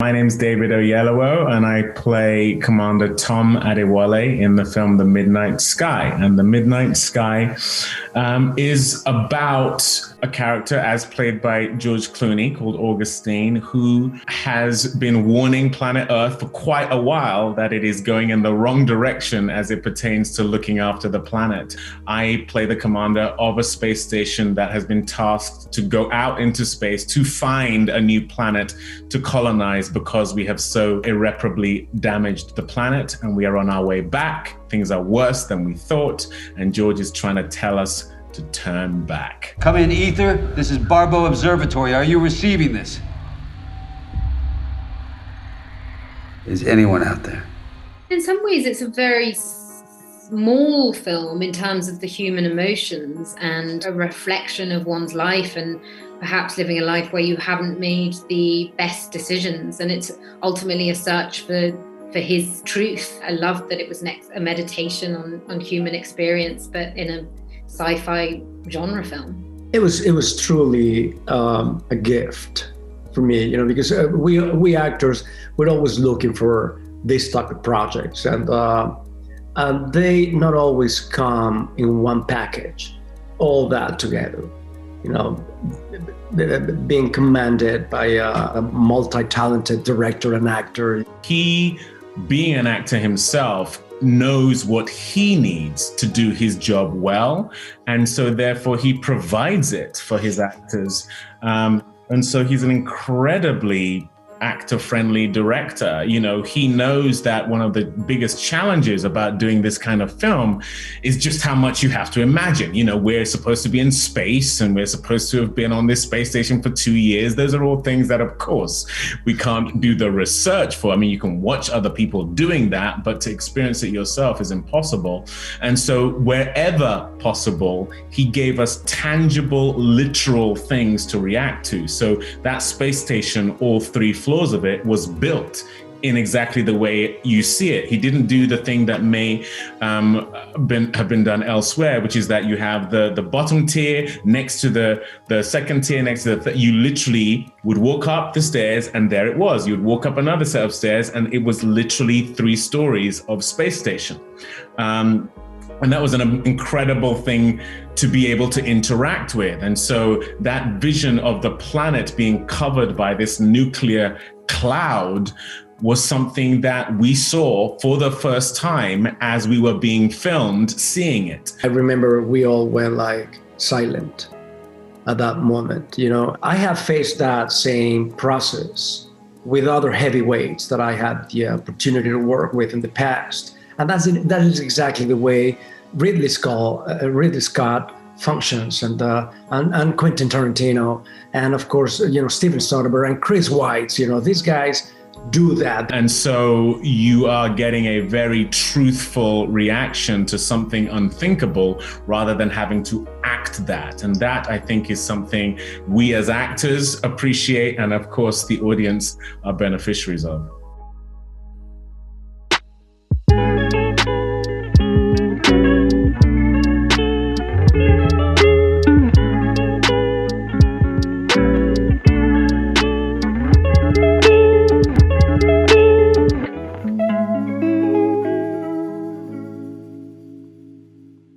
My name's David Oyelowo, and I play Commander Tom Adewale in the film The Midnight Sky. And The Midnight Sky is about a character as played by George Clooney called Augustine, who has been warning planet Earth for quite a while that it is going in the wrong direction as it pertains to looking after the planet. I play the commander of a space station that has been tasked to go out into space to find a new planet to colonize, because we have so irreparably damaged the planet and we are on our way back. Things are worse than we thought, and George is trying to tell us to turn back. Come in, Ether. This is Barbo Observatory. Are you receiving this? Is anyone out there? In some ways, it's a very small film in terms of the human emotions and a reflection of one's life and perhaps living a life where you haven't made the best decisions. And it's ultimately a search for his truth. I loved that it was a meditation on human experience, but in a sci-fi genre film. It was truly a gift for me, because we actors, we're always looking for this type of projects, and they not always come in one package, all that together. Being commanded by a multi-talented director and actor. He, being an actor himself, knows what he needs to do his job well. And so therefore he provides it for his actors. And so he's an incredibly actor-friendly director. He knows that one of the biggest challenges about doing this kind of film is just how much you have to imagine. We're supposed to be in space and we're supposed to have been on this space station for 2 years. Those are all things that, of course, we can't do the research for. You can watch other people doing that, but to experience it yourself is impossible. And so wherever possible, he gave us tangible, literal things to react to. So that space station, all 3 floors of it, was built in exactly the way you see it. He didn't do the thing that may have been done elsewhere, which is that you have the bottom tier next to the second tier next to you literally would walk up the stairs and there it was. You'd walk up another set of stairs and it was literally 3 stories of space station. And that was an incredible thing to be able to interact with. And so that vision of the planet being covered by this nuclear cloud was something that we saw for the first time as we were being filmed, seeing it. I remember we all went silent at that moment. I have faced that same process with other heavyweights that I had the opportunity to work with in the past. And that is exactly the way Ridley Scott functions, and Quentin Tarantino, and of course, Steven Soderbergh and Chris Weitz. These guys do that. And so you are getting a very truthful reaction to something unthinkable rather than having to act that. And that, I think, is something we as actors appreciate, and of course the audience are beneficiaries of.